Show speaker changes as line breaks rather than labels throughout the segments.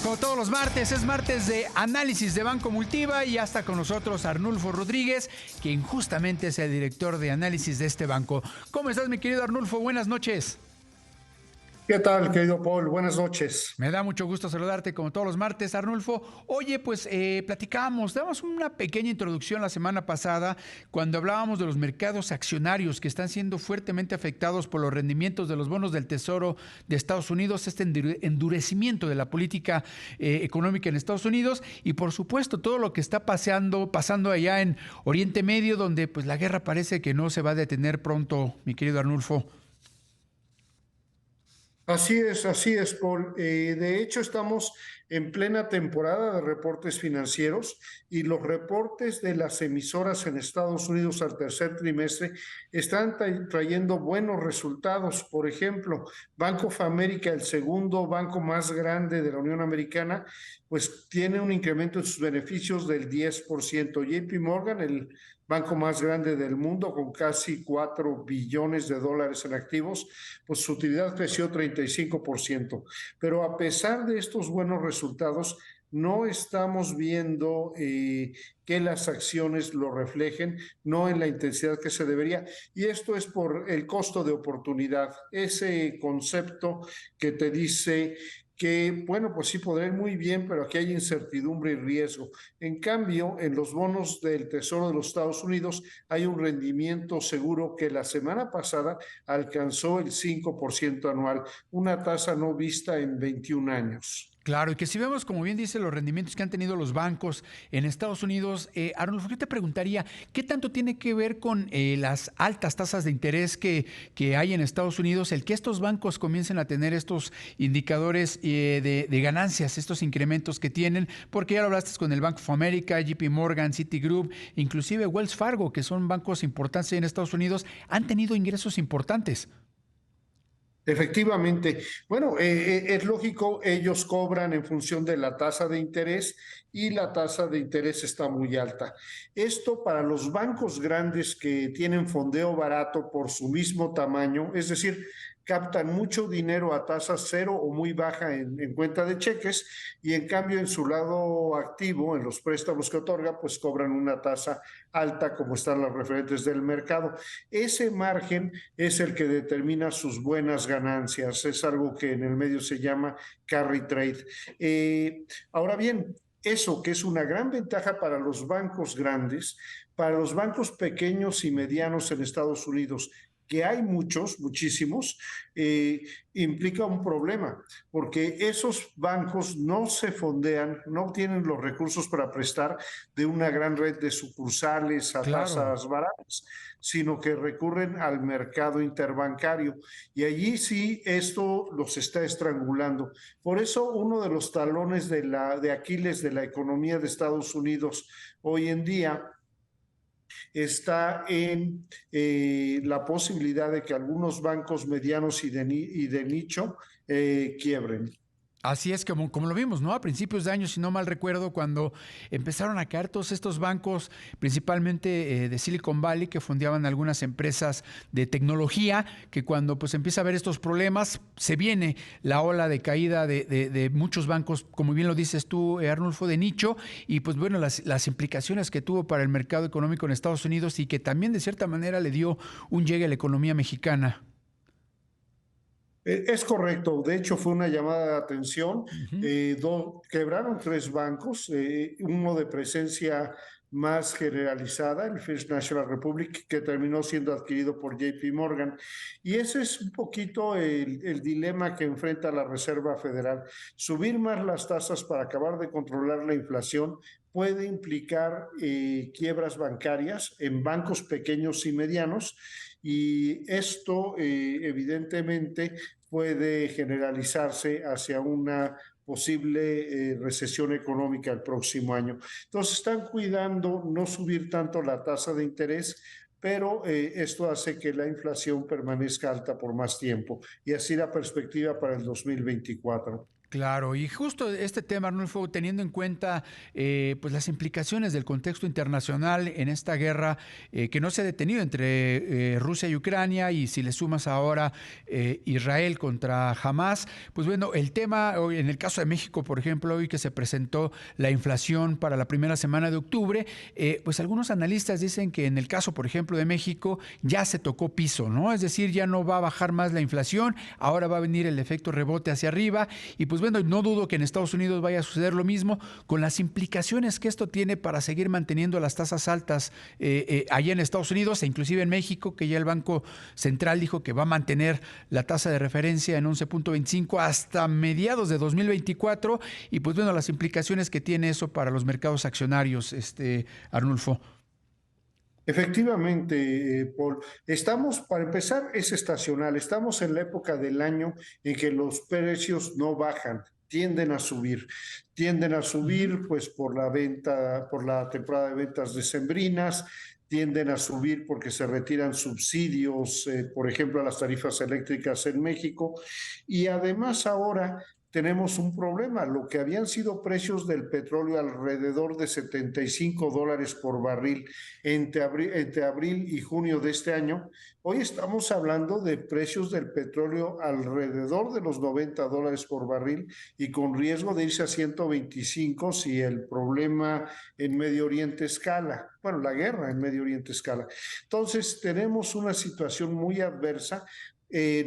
Bueno, como todos los martes, es martes de análisis de Banco Multiva y hasta con nosotros Arnulfo Rodríguez, quien justamente es el director de análisis de este banco. ¿Cómo estás, mi querido Arnulfo? Buenas noches.
¿Qué tal, querido Paul? Buenas noches.
Me da mucho gusto saludarte como todos los martes, Arnulfo. Oye, pues platicábamos, damos una pequeña introducción la semana pasada cuando hablábamos de los mercados accionarios que están siendo fuertemente afectados por los rendimientos de los bonos del Tesoro de Estados Unidos, este endurecimiento de la política económica en Estados Unidos y por supuesto todo lo que está pasando allá en Oriente Medio, donde pues la guerra parece que no se va a detener pronto, mi querido Arnulfo.
Así es, Paul. De hecho, estamos en plena temporada de reportes financieros y los reportes de las emisoras en Estados Unidos al tercer trimestre están trayendo buenos resultados. Por ejemplo, Bank of America, el segundo banco más grande de la Unión Americana, pues tiene un incremento en sus beneficios del 10%. JP Morgan, el banco más grande del mundo, con casi 4 billones de dólares en activos, pues su utilidad creció 35%. Pero a pesar de estos buenos resultados, no estamos viendo que las acciones lo reflejen, no en la intensidad que se debería. Y esto es por el costo de oportunidad, ese concepto que te dice que, bueno, pues sí podrá ir muy bien, pero aquí hay incertidumbre y riesgo. En cambio, en los bonos del Tesoro de los Estados Unidos hay un rendimiento seguro que la semana pasada alcanzó el 5% anual, una tasa no vista en 21 años.
Claro, y que si vemos, como bien dice, los rendimientos que han tenido los bancos en Estados Unidos, Arnulfo, yo te preguntaría, ¿qué tanto tiene que ver con las altas tasas de interés que hay en Estados Unidos, el que estos bancos comiencen a tener estos indicadores de ganancias, estos incrementos que tienen? Porque ya lo hablaste con el Bank of America, JP Morgan, Citigroup, inclusive Wells Fargo, que son bancos importantes en Estados Unidos, han tenido ingresos importantes.
Efectivamente, bueno, es lógico, ellos cobran en función de la tasa de interés y la tasa de interés está muy alta. Esto para los bancos grandes que tienen fondeo barato por su mismo tamaño, es decir, captan mucho dinero a tasa cero o muy baja en cuenta de cheques y en cambio en su lado activo, en los préstamos que otorga, pues cobran una tasa alta como están las referentes del mercado. Ese margen es el que determina sus buenas ganancias. Es algo que en el medio se llama carry trade. Ahora bien, eso que es una gran ventaja para los bancos grandes, para los bancos pequeños y medianos en Estados Unidos, que hay muchos, muchísimos, implica un problema, porque esos bancos no se fondean, no tienen los recursos para prestar de una gran red de sucursales a
Claro.
tasas baratas, sino que recurren al mercado interbancario. Y allí sí esto los está estrangulando. Por eso uno de los talones de Aquiles de la economía de Estados Unidos hoy en día está en la posibilidad de que algunos bancos medianos y de nicho quiebren.
Así es como lo vimos, ¿no? A principios de año, si no mal recuerdo, cuando empezaron a caer todos estos bancos, principalmente de Silicon Valley, que fondeaban algunas empresas de tecnología, que cuando pues empieza a haber estos problemas, se viene la ola de caída de muchos bancos, como bien lo dices tú, Arnulfo, de nicho, y pues bueno, las implicaciones que tuvo para el mercado económico en Estados Unidos y que también de cierta manera le dio un llegue a la economía mexicana.
Es correcto, de hecho fue una llamada de atención.
Ujú.
Quebraron tres bancos, uno de presencia más generalizada, el First National Republic, que terminó siendo adquirido por JP Morgan. Y ese es un poquito el dilema que enfrenta la Reserva Federal. Subir más las tasas para acabar de controlar la inflación puede implicar quiebras bancarias en bancos pequeños y medianos. Y esto evidentemente puede generalizarse hacia una posible recesión económica el próximo año. Entonces están cuidando no subir tanto la tasa de interés, pero esto hace que la inflación permanezca alta por más tiempo y así la perspectiva para el 2024.
Claro, y justo este tema, Arnulfo, teniendo en cuenta pues las implicaciones del contexto internacional en esta guerra que no se ha detenido entre Rusia y Ucrania, y si le sumas ahora Israel contra Hamas, pues bueno, el tema, hoy en el caso de México, por ejemplo, hoy que se presentó la inflación para la primera semana de octubre, pues algunos analistas dicen que en el caso, por ejemplo, de México, ya se tocó piso, ¿no? Es decir, ya no va a bajar más la inflación, ahora va a venir el efecto rebote hacia arriba, y pues bueno, no dudo que en Estados Unidos vaya a suceder lo mismo, con las implicaciones que esto tiene para seguir manteniendo las tasas altas allá en Estados Unidos e inclusive en México, que ya el Banco Central dijo que va a mantener la tasa de referencia en 11.25 hasta mediados de 2024, y pues bueno, las implicaciones que tiene eso para los mercados accionarios, Arnulfo.
Efectivamente, Paul, estamos, para empezar, es estacional, estamos en la época del año en que los precios no bajan, tienden a
Ujú.
subir pues por la venta, por la temporada de ventas decembrinas, tienden a subir porque se retiran subsidios, por ejemplo, a las tarifas eléctricas en México, y además ahora tenemos un problema. Lo que habían sido precios del petróleo alrededor de $75 por barril entre abril y junio de este año, hoy estamos hablando de precios del petróleo alrededor de los $90 por barril y con riesgo de irse a 125 si el problema en Medio Oriente escala. Bueno, la guerra en Medio Oriente escala. Entonces, tenemos una situación muy adversa.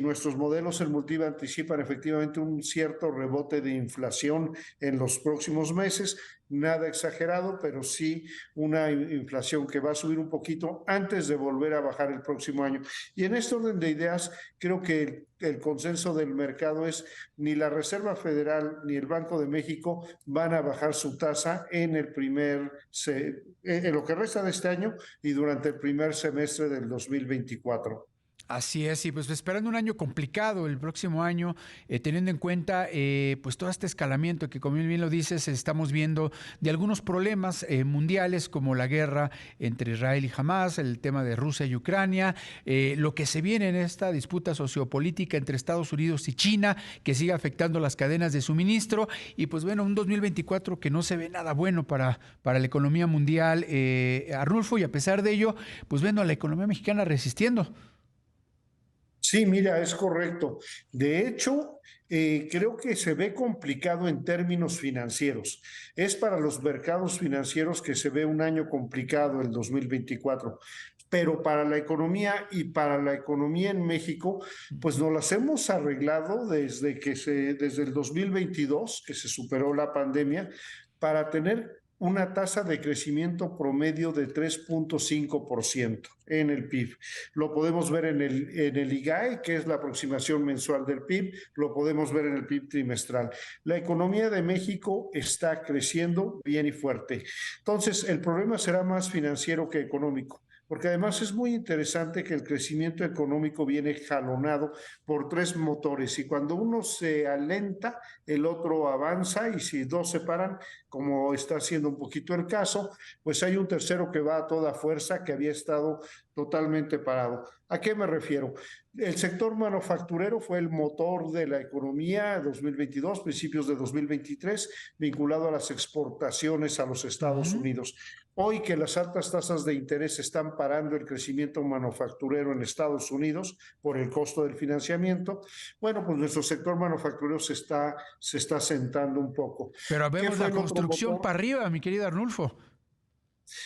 Nuestros modelos en Multiva anticipan efectivamente un cierto rebote de inflación en los próximos meses, nada exagerado, pero sí una inflación que va a subir un poquito antes de volver a bajar el próximo año. Y en este orden de ideas, creo que el consenso del mercado es ni la Reserva Federal ni el Banco de México van a bajar su tasa en lo que resta de este año y durante el primer semestre del 2024.
Así es, y pues esperando un año complicado el próximo año, teniendo en cuenta pues todo este escalamiento que, como bien lo dices, estamos viendo de algunos problemas mundiales como la guerra entre Israel y Hamas, el tema de Rusia y Ucrania, lo que se viene en esta disputa sociopolítica entre Estados Unidos y China, que sigue afectando las cadenas de suministro, y pues bueno, un 2024 que no se ve nada bueno para la economía mundial, Arnulfo, y a pesar de ello, pues bueno, la economía mexicana resistiendo.
Sí, mira, es correcto. De hecho, creo que se ve complicado en términos financieros. Es para los mercados financieros que se ve un año complicado el 2024. Pero para la economía y para la economía en México, pues nos las hemos arreglado desde el 2022, que se superó la pandemia, para tener una tasa de crecimiento promedio de 3.5% en el PIB. Lo podemos ver en el IGAE, que es la aproximación mensual del PIB, lo podemos ver en el PIB trimestral. La economía de México está creciendo bien y fuerte. Entonces, el problema será más financiero que económico, porque además es muy interesante que el crecimiento económico viene jalonado por tres motores y cuando uno se alenta, el otro avanza y si dos se paran, como está siendo un poquito el caso, pues hay un tercero que va a toda fuerza que había estado totalmente parado. ¿A qué me refiero? El sector manufacturero fue el motor de la economía 2022, principios de 2023, vinculado a las exportaciones a los Estados
Ujú.
Unidos. Hoy que las altas tasas de interés están parando el crecimiento manufacturero en Estados Unidos por el costo del financiamiento, bueno, pues nuestro sector manufacturero se está sentando un poco.
Pero
¿Qué
vemos
fue
la
el otro
construcción
motor?
para arriba, mi querido Arnulfo.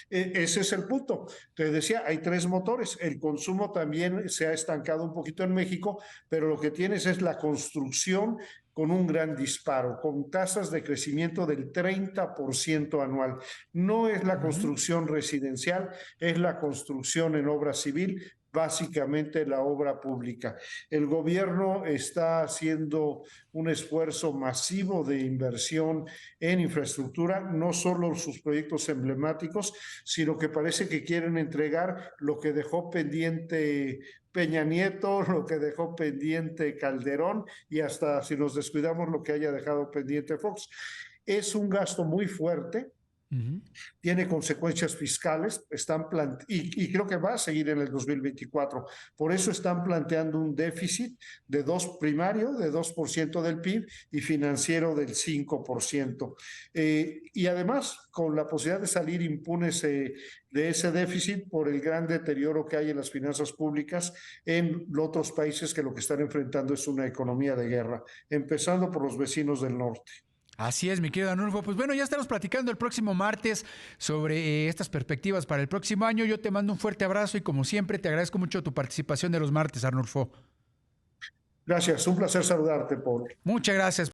Ese es el punto. Te decía, hay tres motores. El consumo también se ha estancado un poquito en México, pero lo que tienes es la construcción con un gran disparo, con tasas de crecimiento del 30% anual. No es la
Ujú.
construcción residencial, es la construcción en obra civil, básicamente la obra pública. El gobierno está haciendo un esfuerzo masivo de inversión en infraestructura, no solo sus proyectos emblemáticos, sino que parece que quieren entregar lo que dejó pendiente Peña Nieto, lo que dejó pendiente Calderón y hasta si nos descuidamos lo que haya dejado pendiente Fox. Es un gasto muy fuerte,
Ujú.
Tiene consecuencias fiscales, y creo que va a seguir en el 2024. Por eso están planteando un déficit de 2 primario, de 2% del PIB y financiero del 5%. Y además, con la posibilidad de salir impunes de ese déficit por el gran deterioro que hay en las finanzas públicas en otros países que lo que están enfrentando es una economía de guerra, empezando por los vecinos del norte.
Así es, mi querido Anulfo. Pues bueno, ya estaremos platicando el próximo martes sobre estas perspectivas para el próximo año. Yo te mando un fuerte abrazo y como siempre te agradezco mucho tu participación de los martes, Arnulfo.
Gracias, un placer saludarte, Paul.
Muchas gracias.